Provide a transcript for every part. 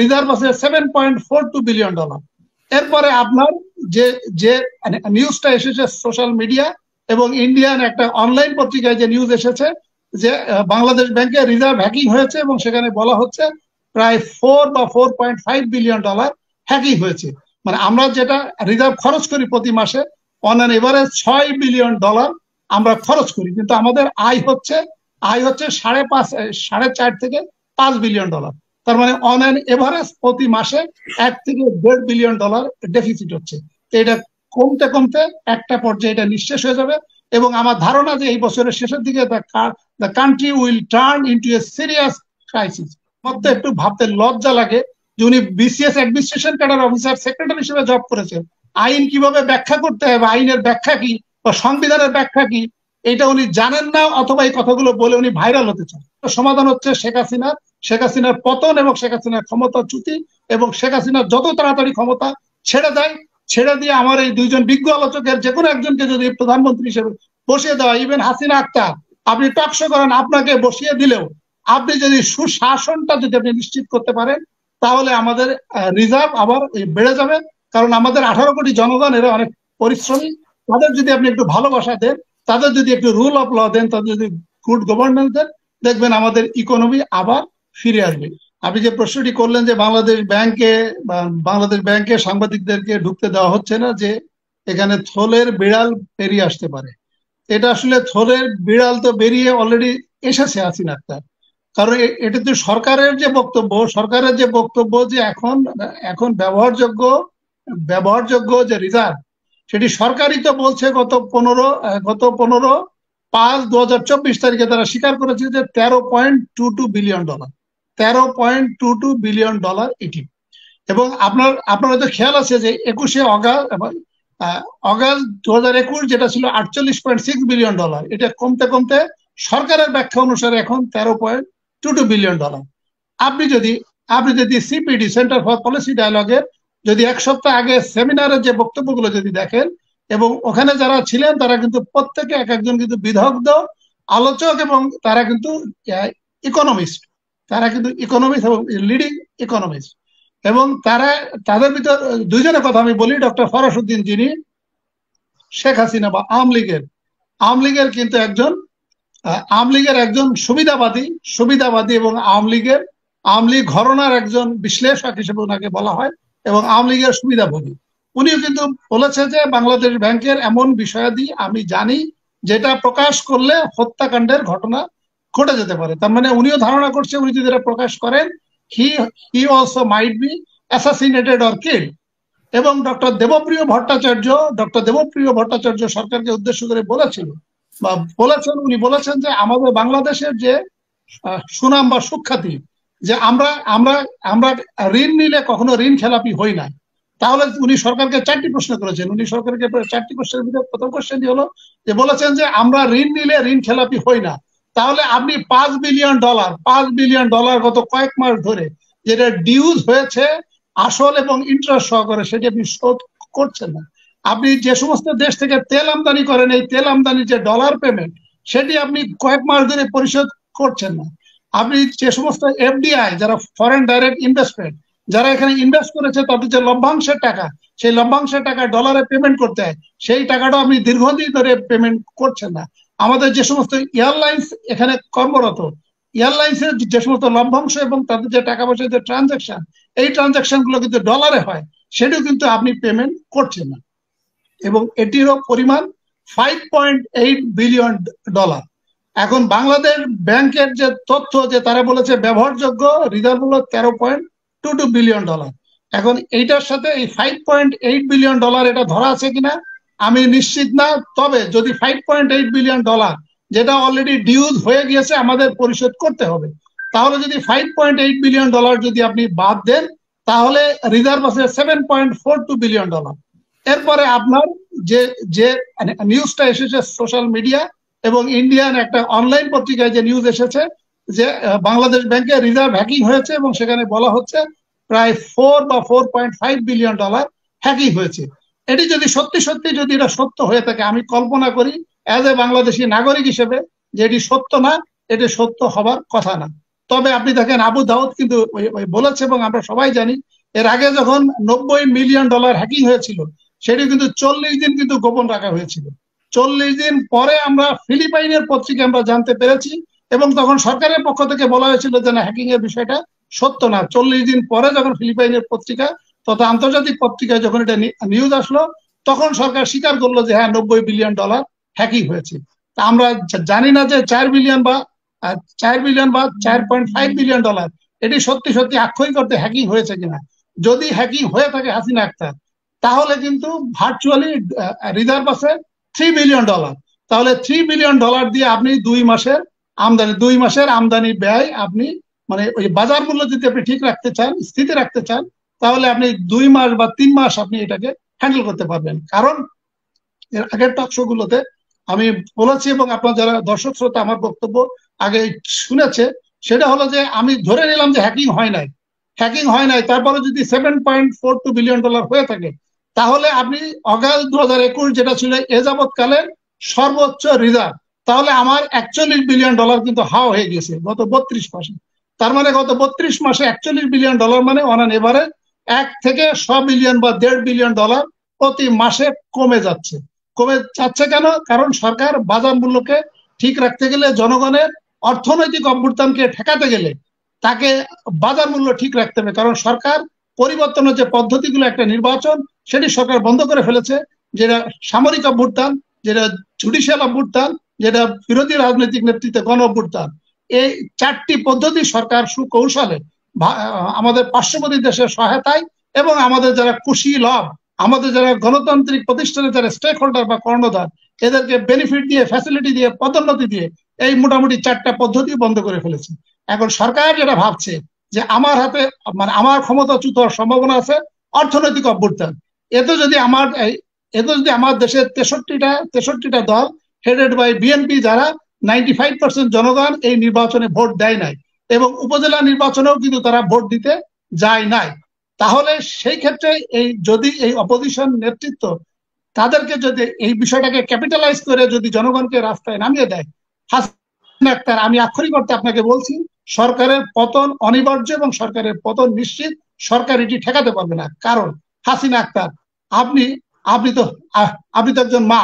Reserve আছে $7.42 billion. এরপরে আপনার যে যে নিউজটা এসেছে সোশ্যাল মিডিয়া এবং ইন্ডিয়ান একটা অনলাইন পত্রিকায় যে নিউজ এসেছে যে বাংলাদেশ ব্যাংকে রিজার্ভ হ্যাকিং হয়েছে এবং সেখানে বলা হচ্ছে প্রায় $4 বা $4.5 বিলিয়ন হ্যাকিং হয়েছে। মানে আমরা যেটা রিজার্ভ খরচ করি প্রতি মাসে অন অ্যান এভারেজ $6 বিলিয়ন আমরা খরচ করি, কিন্তু আমাদের আয় হচ্ছে 4.5 থেকে $5 বিলিয়ন। তার মানে অন অ্যান এভারেজ প্রতি মাসে $1 থেকে $1.5 বিলিয়ন ডেফিসিট হচ্ছে। তো এটা কমতে কমতে একটা পর্যায়ে এটা নিঃশেষ হয়ে যাবে এবং আমার ধারণা যে এই বছরের শেষের দিকে the country will turn into a serious crisis. মধ্যে একটু ভাবতে লজ্জা লাগে যে উনি BCS administration cadre officer secretary হিসেবে জব করেছেন, আইন কিভাবে ব্যাখ্যা করতে হবে, আইনের ব্যাখ্যা কি বা সংবিধানের ব্যাখ্যা কি এটা উনি জানেন না, অথবা এই কথাগুলো বলে উনি ভাইরাল হতে চান। সমাধান হচ্ছে শেখ হাসিনার পতন এবং শেখ হাসিনার ক্ষমতাচ্যুতি এবং শেখ হাসিনার যত তাড়াতাড়ি ক্ষমতা ছেড়ে দিয়ে আমার এই দুইজন বিজ্ঞ আলোচকের যে কোনো একজনকে যদি প্রধানমন্ত্রী হিসেবে বসিয়ে দেওয়া, ইভেন হাসিনা আক্তার আপনি টকশো করেন, আপনাকে বসিয়ে দিলেও আপনি যদি সুশাসনটা যদি আপনি নিশ্চিত করতে পারেন তাহলে আমাদের রিজার্ভ আবার বেড়ে যাবে। কারণ আমাদের 18 কোটি জনগণ এরা অনেক পরিশ্রমী, তাদের যদি আপনি একটু ভালোবাসা দেন, তাদের যদি একটু রুল অফ ল দেন, তাদের যদি গুড গভর্নেন্স দেন, দেখবেন আমাদের ইকোনমি আবার ফিরে আসবে। আপনি যে প্রশ্নটি করলেন যে বাংলাদেশ ব্যাংকে সাংবাদিকদেরকে ঢুকতে দেওয়া হচ্ছে না, যে এখানে থলের বিড়াল বেরিয়ে আসতে পারে। এটা আসলে থলের বিড়াল তো বেরিয়ে অলরেডি এসেছে হাসিনা আক্তার। কারণ এটা তো সরকারের যে বক্তব্য যে এখন ব্যবহারযোগ্য যে রিজার্ভ সেটি সরকারই তো বলছে গত 15/5/2024 তারিখে তারা স্বীকার করেছে যে $13.22 বিলিয়ন। $13.22 বিলিয়ন এটি। এবং আপনার তো খেয়াল আছে যে 21শে অগাস্ট 2021 যেটা ছিল $48.6 বিলিয়ন, এটা কমতে কমতে সরকারের ব্যাখ্যা অনুসারে এখন $13.22 বিলিয়ন। আপনি যদি সিপিডি সেন্টার ফর পলিসি ডায়ালগের যদি এক সপ্তাহ আগে সেমিনারের যে বক্তব্যগুলো যদি দেখেন, এবং ওখানে যারা ছিলেন তারা কিন্তু প্রত্যেকে এক একজন কিন্তু বিদগ্ধ আলোচক এবং তারা কিন্তু ইকোনমিস্ট এবং লিডিং ইকোনমিস্ট। এবং তাদের ভিতর দুইজনের কথা আমি বলি, ডক্টর ফরাসউদ্দিন যিনি শেখ হাসিনা বা আওয়ামী লীগের কিন্তু একজন সুবিধাবাদী এবং আওয়ামী লীগ ঘরানার একজন বিশ্লেষক হিসেবে ওনাকে বলা হয় এবং আওয়ামী লীগের সুবিধাভোগী। উনিও কিন্তু বলেছে যে বাংলাদেশ ব্যাংকের এমন বিষয়াদি আমি জানি যেটা প্রকাশ করলে হত্যাকাণ্ডের ঘটনা ঘটে যেতে পারে। তার মানে উনিও ধারণা করছে উনি যদি এটা প্রকাশ করেন he also might be assassinated or killed। এবং ডক্টর দেবপ্রিয় ভট্টাচার্য সরকারকে উদ্দেশ্য করে উনি বলেছেন যে আমাদের বাংলাদেশের যে সুনাম বা সুখ্যাতি, যে আমরা ঋণ নিলে কখনো ঋণ খেলাপি হই না। তাহলে উনি সরকারকে 4টি প্রশ্ন করেছেন। উনি সরকারকে 4টি প্রশ্নের ভিতরে প্রথম কোশ্চেনটি হলো যে বলেছেন যে আমরা ঋণ নিলে ঋণ খেলাপি হই না, তাহলে আপনি $5 বিলিয়ন গত কয়েক মাস ধরে যেটা ডিউজ হয়েছে আসল এবং ইন্টারেস্ট সহকারে সেটি আপনি শোধ করছেন না। আপনি যে সমস্ত দেশ থেকে তেল আমদানি করেন, এই তেল আমদানির যে ডলার পেমেন্ট সেটি আপনি কয়েক মাস ধরে পরিশোধ করছেন না। আপনি যে সমস্ত এফডিআই যারা ফরেন ডাইরেক্ট ইনভেস্টমেন্ট যারা এখানে ইনভেস্ট করেছে তাদের যে লভ্যাংশের টাকা, সেই লভ্যাংশের টাকা ডলারে পেমেন্ট করতে হয়, সেই টাকাটা আপনি দীর্ঘদিন ধরে পেমেন্ট করছেন না। আমাদের যে সমস্ত এয়ারলাইন্স এখানে কর্মরত, এয়ারলাইন্সের যে সমস্ত লভ্যাংশ এবং তাদের যে টাকা পয়সার যে ট্রানজাকশন, এই ট্রানজাকশন গুলো কিন্তু ডলারে হয়, সেটাও কিন্তু আপনি পেমেন্ট করছেন না। এবং এটিরও পরিমাণ $5.8 বিলিয়ন। এখন বাংলাদেশ ব্যাংকের যে তথ্য যে তারা বলেছে ব্যবহারযোগ্য রিজার্ভ হলো $13.22 বিলিয়ন। এখন এইটার সাথে এই $5.8 বিলিয়ন এটা ধরা আছে কিনা আমি নিশ্চিত না। তবে যদি $5.8 বিলিয়ন যেটা অলরেডি ডিউজ হয়ে গিয়েছে আমাদের পরিশোধ করতে হবে, তাহলে যদি $5.8 বিলিয়ন যদি আপনি বাদ দেন তাহলে রিজার্ভ আছে $7.42 বিলিয়ন। এরপরে আপনার যে নিউজটা এসেছে সোশ্যাল মিডিয়া এবং ইন্ডিয়ান একটা অনলাইন পত্রিকায় যে নিউজ এসেছে যে বাংলাদেশ ব্যাংকে রিজার্ভ হ্যাকিং হয়েছে এবং সেখানে বলা হচ্ছে প্রায় $4 বা $4.5 বিলিয়ন হ্যাকিং হয়েছে। এটি যদি সত্যি যদি এটা সত্য হয়ে থাকে, আমি কল্পনা করি অ্যাজ এ বাংলাদেশি নাগরিক হিসেবে যে এটি সত্য না, এটি সত্য হবার কথা না। তবে আপনি দেখেন আবু দাউদ কিন্তু বলেছে, এবং আমরা সবাই জানি এর আগে যখন $90 মিলিয়ন হ্যাকিং হয়েছিল, সেটি কিন্তু 40 দিন কিন্তু গোপন রাখা হয়েছিল। 40 দিন পরে আমরা ফিলিপাইনের পত্রিকা আমরা জানতে পেরেছি, এবং তখন সরকারের পক্ষ থেকে বলা হয়েছিল যে না, হ্যাকিং এর বিষয়টা সত্য না। 40 দিন পরে যখন ফিলিপাইনের পত্রিকা তথা আন্তর্জাতিক পত্রিকায় যখন এটা নিউজ আসলো, তখন সরকার স্বীকার করলো যে হ্যাঁ, $90 বিলিয়ন হ্যাকিং হয়েছে। তা আমরা জানি না যে 4 বিলিয়ন বা 4 বিলিয়ন বা $4.5 বিলিয়ন এটি সত্যি সত্যি আক্ষরিক অর্থে হ্যাকিং হয়েছে কিনা। যদি হ্যাকিং হয়ে থাকে হাসিনা আক্তার, তাহলে কিন্তু ভার্চুয়ালি রিজার্ভ আছে $3 বিলিয়ন। তাহলে $3 বিলিয়ন দিয়ে আপনি 2 মাসের আমদানি ব্যয় আপনি মানে ওই বাজার মূল্য যদি আপনি ঠিক রাখতে চান, স্থিতি রাখতে চান, তাহলে আপনি 2 মাস বা 3 মাস আপনি এটাকে হ্যান্ডেল করতে পারবেন। কারণ এর আগের টকশো গুলোতে আমি বলেছি, এবং আপনার যারা দর্শক শ্রোতা আমার বক্তব্য আগে শুনেছে, সেটা হলো যে আমি ধরে নিলাম যে হ্যাকিং হয় নাই, তারপরে যদি $7.42 বিলিয়ন হয়ে থাকে, তাহলে আপনি অগাস্ট 2021 যেটা ছিল এ যাবৎকালের সর্বোচ্চ রিজার্ভ, তাহলে আমার $41 বিলিয়ন কিন্তু হাওয়া হয়ে গেছে গত 32 মাসে। তার মানে গত 32 মাসে $41 বিলিয়ন মানে অন অ্যান এভারেজ 1 থেকে 100 বিলিয়ন বা $1.5 বিলিয়ন প্রতি মাসে কমে যাচ্ছে। কেন? কারণ সরকার বাজার মূল্যকে ঠিক রাখতে গেলে, জনগণের অর্থনৈতিক অভ্যুত্থানকে ঠেকাতে গেলে তাকে বাজার মূল্য ঠিক রাখতে হবে। কারণ সরকার পরিবর্তনের যে পদ্ধতিগুলো, একটা নির্বাচন, সেটি সরকার বন্ধ করে ফেলেছে, যেটা সামরিক অভ্যুত্থান, যেটা জুডিশিয়াল অভ্যুত্থান, যেটা বিরোধী রাজনৈতিক নেতৃত্বে গণ অভ্যুত্থান। এই 4টি পদ্ধতি সরকার সুকৌশলে আমাদের পার্শ্ববর্তী দেশের সহায়তায় এবং আমাদের যারা কুশীলভ, আমাদের যারা গণতান্ত্রিক প্রতিষ্ঠানের যারা স্টেক হোল্ডার বা কর্ণধার, এদেরকে বেনিফিট দিয়ে, ফ্যাসিলিটি দিয়ে, পদোন্নতি দিয়ে এই মোটামুটি 4টা পদ্ধতি বন্ধ করে ফেলেছে। এখন সরকার যেটা ভাবছে যে আমার হাতে মানে আমার ক্ষমতাচ্যুত হওয়ার সম্ভাবনা আছে অর্থনৈতিক অভ্যুত্থান। এতে যদি আমার দেশের 63টা দল হেডেড বাই বিএনপি, যারা 95% জনগণ এই নির্বাচনে ভোট দেয় নাই, এবং উপজেলা নির্বাচনেও কিন্তু তারা ভোট দিতে যায় নাই, তাহলে সেই ক্ষেত্রে যদি এই অপোজিশন নেতৃত্ব তাদেরকে যদি এই বিষয়টাকে ক্যাপিটালাইজ করে যদি জনগণকে রাস্তায় নামিয়ে দেয়, হাসিনা আক্তার, আমি আক্ষরিক অর্থে আপনাকে বলছি, সরকারের পতন অনিবার্য এবং সরকারের পতন নিশ্চিত। সরকার এটি ঠেকাতে পারবে না। কারণ হাসিনা আক্তার, আপনি তো একজন মা।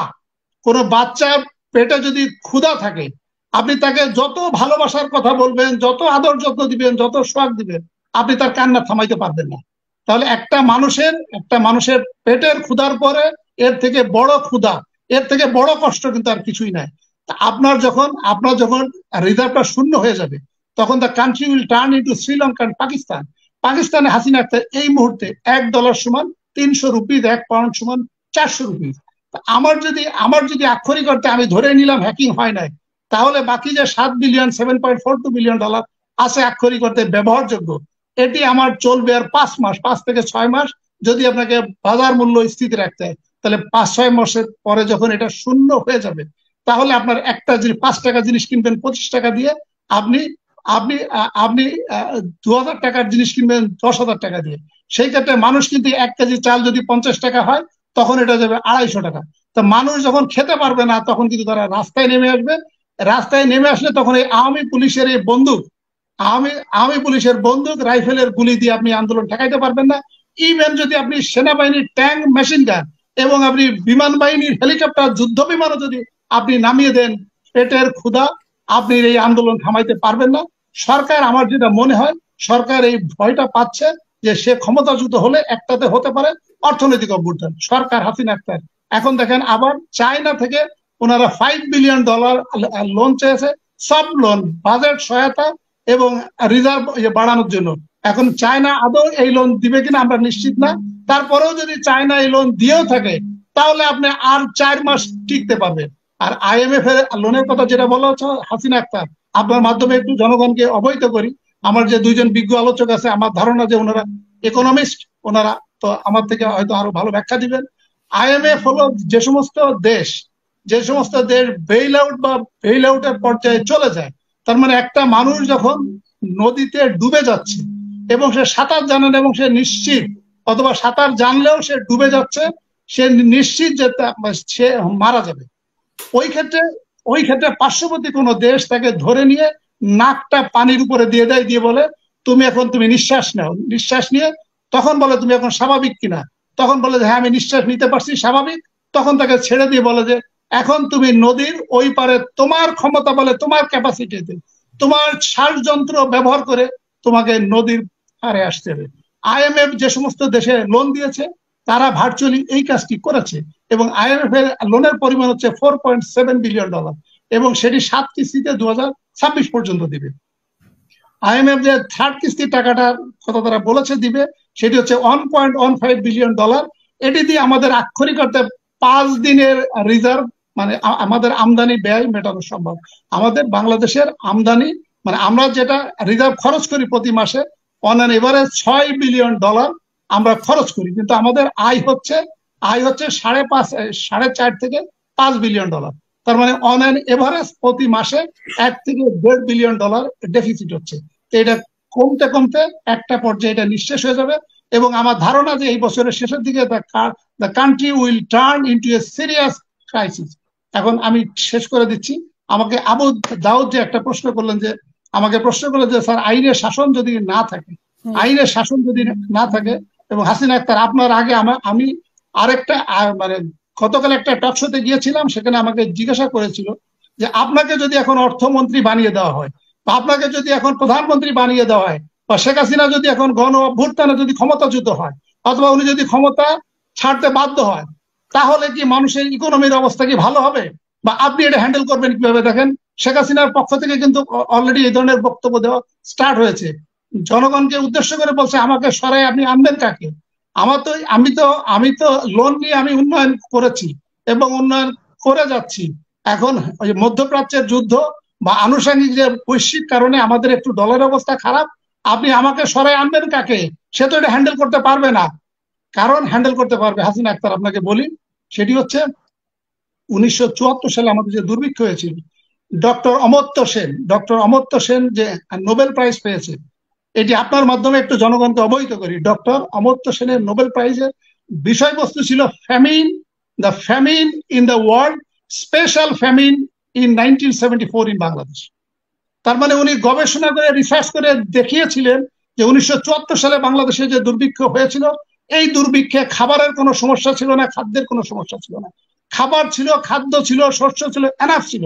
কোন বাচ্চার পেটে যদি ক্ষুধা থাকে, আপনি তাকে যত ভালোবাসার কথা বলবেন, যত আদর যত্ন দিবেন, যত সোহাগ দিবেন, আপনি তার কান্না থামাইতে পারবেন না। তাহলে একটা মানুষের পেটের ক্ষুধার পরে এর থেকে বড় ক্ষুধা, এর থেকে বড় কষ্ট কিন্তু আর কিছুই নাই। আপনার যখন রিজার্ভটা শূন্য হয়ে যাবে, তখন the country will turn into Sri Lanka, পাকিস্তানে হাসিনা আক্তার এই মুহূর্তে $1 সমান 300 রুপিজ, 1 পাউন্ড সমান 400 রুপিজ। আমার যদি আক্ষরিক অর্থে আমি ধরে নিলাম হ্যাকিং হয় নাই, তাহলে বাকি যে $7.42 বিলিয়ন আছে আক্ষরিক অর্থে ব্যবহারযোগ্য, এটি আমার চলবে আর 5 মাস, 5 থেকে 6 মাস। যদি আপনাকে বাজার মূল্য স্থিতি রাখতে হয়, তাহলে 5-6 মাসের পরে যখন এটা শূন্য হয়ে যাবে, তাহলে আপনার একটা 5 টাকা জিনিস কিনবেন 25 টাকা দিয়ে, আপনি আপনি আপনি 2000 টাকার জিনিস কিনবেন 10,000 টাকা দিয়ে। সেই ক্ষেত্রে মানুষ কিন্তু 1 কেজি চাল যদি 50 টাকা হয়, তখন এটা যাবে 250 টাকা। তো মানুষ যখন খেতে পারবে না, তখন কিন্তু তারা রাস্তায় নেমে আসবে। রাস্তায় নেমে আসলে তখন এই আওয়ামী পুলিশের বন্দুক, রাইফেলের গুলি দিয়ে আপনি আন্দোলন ঠেকাইতে পারবেন না। ইভেন যদি আপনি সেনাবাহিনীর ট্যাঙ্ক, মেশিন গান এবং আপনি বিমান বাহিনীর হেলিকপ্টার, যুদ্ধ বিমানও যদি আপনি নামিয়ে দেন, পেটের ক্ষুধা আপনি এই আন্দোলন থামাইতে পারবেন না। সরকার, আমার যেটা মনে হয়, সরকার এই ভয়টা পাচ্ছে যে সে ক্ষমতাচ্যুত হলে একটাতে হতে পারে অর্থনৈতিক অভ্যুত্থান। সরকার হাসিনা আক্তার এখন দেখেন আবার চায়না থেকে ওনারা $5 বিলিয়ন লোন চেয়েছে, সব লোন, বাজেট সহায়তা এবং রিজার্ভ বাড়ানোর জন্য। এখন চায়না আদৌ এই লোন দিবে কিনা আমরা নিশ্চিত না। তারপরেও যদি চায়না এই লোন দিয়েও থাকে, তাহলে আপনি আর 4 মাস টিকতে পারবেন। আর IMF এর লোনের কথা যেটা বলা হচ্ছে হাসিনা আক্তার, আপনার মাধ্যমে একটু জনগণকে অবহিত করি। আমার যে 2জন বিজ্ঞ আলোচক আছে, আমার ধারণা যে ওনারা ইকোনমিস্ট, ওনারা তো আমার থেকে হয়তো আরো ভালো ব্যাখ্যা দিবেন। IMF হলো যে সমস্ত দেশ বেইল আউট বা বেইল আউটের পর্যায়ে চলে যায়, তার মানে একটা মানুষ যখন নদীতে ডুবে যাচ্ছে এবং সে সাঁতার জানে না এবং সে নিশ্চিত, অথবা সাঁতার জানলেও সে ডুবে যাচ্ছে, সে নিশ্চিত যে সে মারা যাবে, ওই ক্ষেত্রে পার্শ্ববর্তী কোনো দেশ তাকে ধরে নিয়ে নাকটা পানির উপরে দিয়ে দেয়, দিয়ে বলে তুমি নিঃশ্বাস নাও, নিঃশ্বাস নিয়ে তখন বলে তুমি এখন স্বাভাবিক কিনা, তখন বলে যে হ্যাঁ আমি নিঃশ্বাস নিতে পারছি স্বাভাবিক, তখন তাকে ছেড়ে দিয়ে বলে যে এখন তুমি নদীর ওই পারে তোমার ক্ষমতা বলে তোমার ক্যাপাসিটিতে তোমার শ্বাসযন্ত্র ব্যবহার করে তোমাকে নদীর পারে আসতে হবে। IMF যে সমস্ত দেশে লোন দিয়েছে তারা ভার্চুয়ালি এই কাজটি করেছে, এবং IMF এর লোনের পরিমাণ হচ্ছে $4.7 বিলিয়ন, এবং সেটি 7 কিস্তিতে 2026 পর্যন্ত দিবে। IMF যে থার্ড কিস্তির টাকাটা কত তারা বলেছে দিবে সেটি হচ্ছে $1.15 বিলিয়ন। এটি দিয়ে আমাদের আক্ষরিক অর্থে 5 দিনের রিজার্ভ, মানে আমাদের আমদানি ব্যয় মেটানো সম্ভব। আমাদের বাংলাদেশের আমদানি মানে আমরা যেটা রিজার্ভ খরচ করি প্রতি মাসে অন অ্যান এভারেজ $6 বিলিয়ন আমরা খরচ করি, কিন্তু আমাদের আয় হচ্ছে 4.5 থেকে $5 বিলিয়ন। তার মানে অন অ্যান এভারেজ প্রতি মাসে $1 থেকে $1.5 বিলিয়ন ডেফিসিট হচ্ছে। তো এটা কমতে কমতে একটা পর্যায়ে এটা নিঃশেষ হয়ে যাবে, এবং আমার ধারণা যে এই বছরের শেষের দিকে the country will turn into a serious crisis. এখন আমি শেষ করে দিচ্ছি। আমাকে আবু দাউদ যে একটা প্রশ্ন করলেন যে স্যার আইনের শাসন যদি না থাকে, এবং হাসিনা আক্তার আপনার আগে আমি আরেকটা মানে গতকাল একটা টক শোতে গিয়েছিলাম, সেখানে আমাকে জিজ্ঞাসা করেছিল যে আপনাকে যদি এখন অর্থমন্ত্রী বানিয়ে দেওয়া হয়, বা আপনাকে যদি এখন প্রধানমন্ত্রী বানিয়ে দেওয়া হয়, বা শেখ হাসিনা যদি এখন গণ অভ্যুত্থানে যদি ক্ষমতাচ্যুত হয়, অথবা উনি যদি ক্ষমতা ছাড়তে বাধ্য হয়, তাহলে কি মানুষের ইকোনমির অবস্থা কি ভালো হবে, বা আপনি এটা হ্যান্ডেল করবেন কিভাবে? দেখেন শেখ হাসিনার পক্ষ থেকে কিন্তু অলরেডি এই ধরনের বক্তব্য দেওয়া স্টার্ট হয়েছে, জনগণকে উদ্দেশ্য করে বলছে আমাকে সরাই আপনি আনবেন কাকে? আমি তো লোন নিয়ে আমি উন্নয়ন করেছি এবং উন্নয়ন করে যাচ্ছি। এখন ওই মধ্যপ্রাচ্যের যুদ্ধ বা আনুষঙ্গিক যে বৈশ্বিক কারণে আমাদের একটু ডলারের অবস্থা খারাপ, আপনি আমাকে সরাই আনবেন কাকে? সে তো এটা হ্যান্ডেল করতে পারবে না। কারণ হ্যান্ডেল করতে পারবে হাসিনা আক্তার, আপনাকে বলি সেটি হচ্ছে 1974 সালে আমাদের যে দুর্ভিক্ষ হয়েছিল, ডক্টর অমর্ত্য সেন যে নোবেল প্রাইজ পেয়েছে, এটি আপনার মাধ্যমে একটু জনগণকে অবহিত করি। ডক্টর অমর্ত্য সেনের নোবেল প্রাইজের বিষয়বস্তু ছিল the famine in the world, special famine in 1974 in Bangladesh. তার মানে উনি গবেষণা করে রিসার্চ করে দেখিয়েছিলেন যে 1974 সালে বাংলাদেশে যে দুর্ভিক্ষ হয়েছিল, এই দুর্ভিক্ষে খাবারের কোনো সমস্যা ছিল না, খাদ্যের কোনো সমস্যা ছিল না। খাবার ছিল, খাদ্য ছিল, শস্য ছিল, এনাফ ছিল।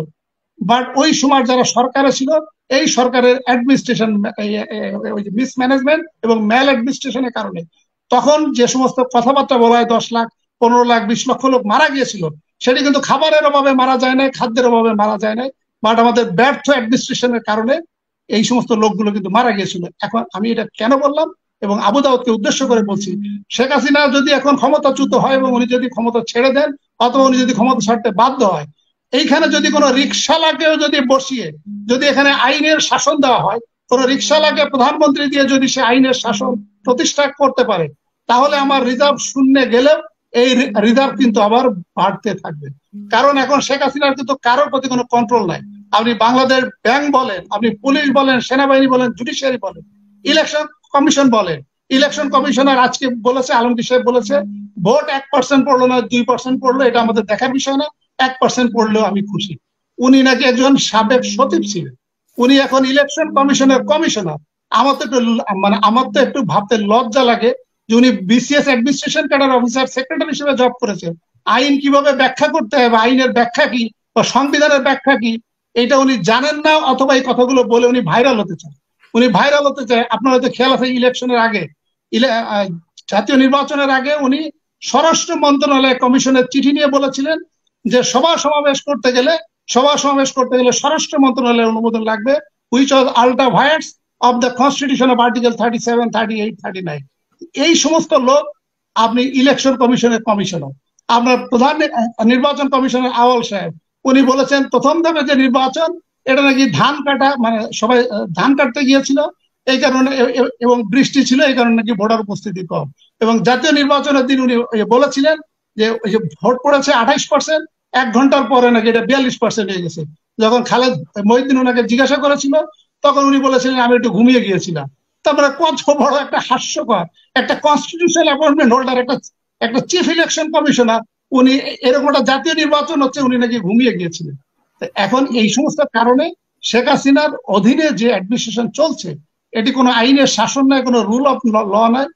বাট ওই সময় যারা সরকারে ছিল, এই সরকারের অ্যাডমিনিস্ট্রেশন মিসম্যানেজমেন্ট এবং ম্যাল অ্যাডমিনিস্ট্রেশনের কারণে তখন যে সমস্ত কথাবার্তা বলা হয় 10 লাখ, 15 লাখ, 20 লক্ষ লোক মারা গিয়েছিল, সেটি কিন্তু খাবারের অভাবে মারা যায় নাই, খাদ্যের অভাবে মারা যায় নাই, বাট আমাদের ব্যর্থ অ্যাডমিনিস্ট্রেশনের কারণে এই সমস্ত লোকগুলো কিন্তু মারা গিয়েছিল। এখন আমি এটা কেন বললাম এবং আবু দাউদকে উদ্দেশ্য করে বলছি, শেখ হাসিনা যদি এখন ক্ষমতাচ্যুত হয় এবং উনি যদি ক্ষমতা ছেড়ে দেন, অথবা উনি যদি ক্ষমতা ছাড়তে বাধ্য হয়, এইখানে যদি কোনো রিক্সাওয়ালাকেও যদি বসিয়ে যদি এখানে আইনের শাসন দেওয়া হয়, কোন রিক্সাওয়ালাকে প্রধানমন্ত্রী দিয়ে যদি সে আইনের শাসন প্রতিষ্ঠা করতে পারে, তাহলে আমার রিজার্ভ শূন্য গেলেও এই রিজার্ভ কিন্তু আবার বাড়তে থাকবে। কারণ এখন শেখ হাসিনার কিন্তু কারোর প্রতি কোনো কন্ট্রোল নাই। আপনি বাংলাদেশ ব্যাংক বলেন, আপনি পুলিশ বলেন, সেনাবাহিনী বলেন, জুডিশিয়ারি বলেন, ইলেকশন কমিশন বলেন, ইলেকশন কমিশনার আজকে বলেছে, আলমগীর সাহেব বলেছে, ভোট 1% পড়লো না 2% পড়লো, এটা আমাদের দেখার বিষয় না, 1% পড়লেও আমি খুশি। উনি নাকি একজন সাবেক সচিব ছিলেন, উনি এখন ইলেকশন কমিশনের কমিশনার। আমার তো একটু ভাবতে লজ্জা লাগে যে উনি BCS administration cadre officer secretary হিসেবে জব করেছেন। আইন কিভাবে ব্যাখ্যা করতে হবে, আইনের ব্যাখ্যা কি বা সংবিধানের ব্যাখ্যা কি, এটা উনি জানেন না, অথবা এই কথাগুলো বলে উনি ভাইরাল হতে চান। আপনার হয়তো খেয়াল আছে, ইলেকশনের আগে, জাতীয় নির্বাচনের আগে উনি স্বরাষ্ট্র মন্ত্রণালয় কমিশনের চিঠি নিয়ে বলেছিলেন যে সভা সমাবেশ করতে গেলে স্বরাষ্ট্র মন্ত্রণালয়ের অনুমোদন লাগবে, which was ultra violates of the constitution of article 37, 38, 39। এই সমস্ত লোক আপনি ইলেকশন কমিশনের কমিশনার। আপনার প্রধান নির্বাচন কমিশনার আওয়াল সাহেব, উনি বলেছেন প্রথম ধাপে যে নির্বাচন, এটা নাকি ধান কাটা, মানে সবাই ধান কাটতে গিয়েছিল এই কারণে, এবং বৃষ্টি ছিল এই কারণে নাকি ভোটার উপস্থিতি কম। এবং জাতীয় নির্বাচনের দিন উনি বলেছিলেন যে ভোট পড়েছে 28%, 1 ঘন্টার পরে নাকি এটা 42% হয়ে গেছে। যখন খালেদ মহিউদ্দিন ওনাকে জিজ্ঞাসা করেছিল, তখন উনি বলেছিলেন আমি একটু ঘুমিয়ে গিয়েছিলাম। তারপরে কত বড় একটা হাস্যকর, একটা কনস্টিটিউশনাল অ্যাপয়েন্টমেন্ট হোল্ডার, একটা চিফ ইলেকশন কমিশনার, উনি এরকম একটা জাতীয় নির্বাচন হচ্ছে, উনি নাকি ঘুমিয়ে গিয়েছিলেন। এখন এই সমস্ত কারণে শেখ হাসিনার অধীনে যে অ্যাডমিনিস্ট্রেশন চলছে এটি কোনো আইনের শাসন নয়, কোনো রুল অফ ল নয়,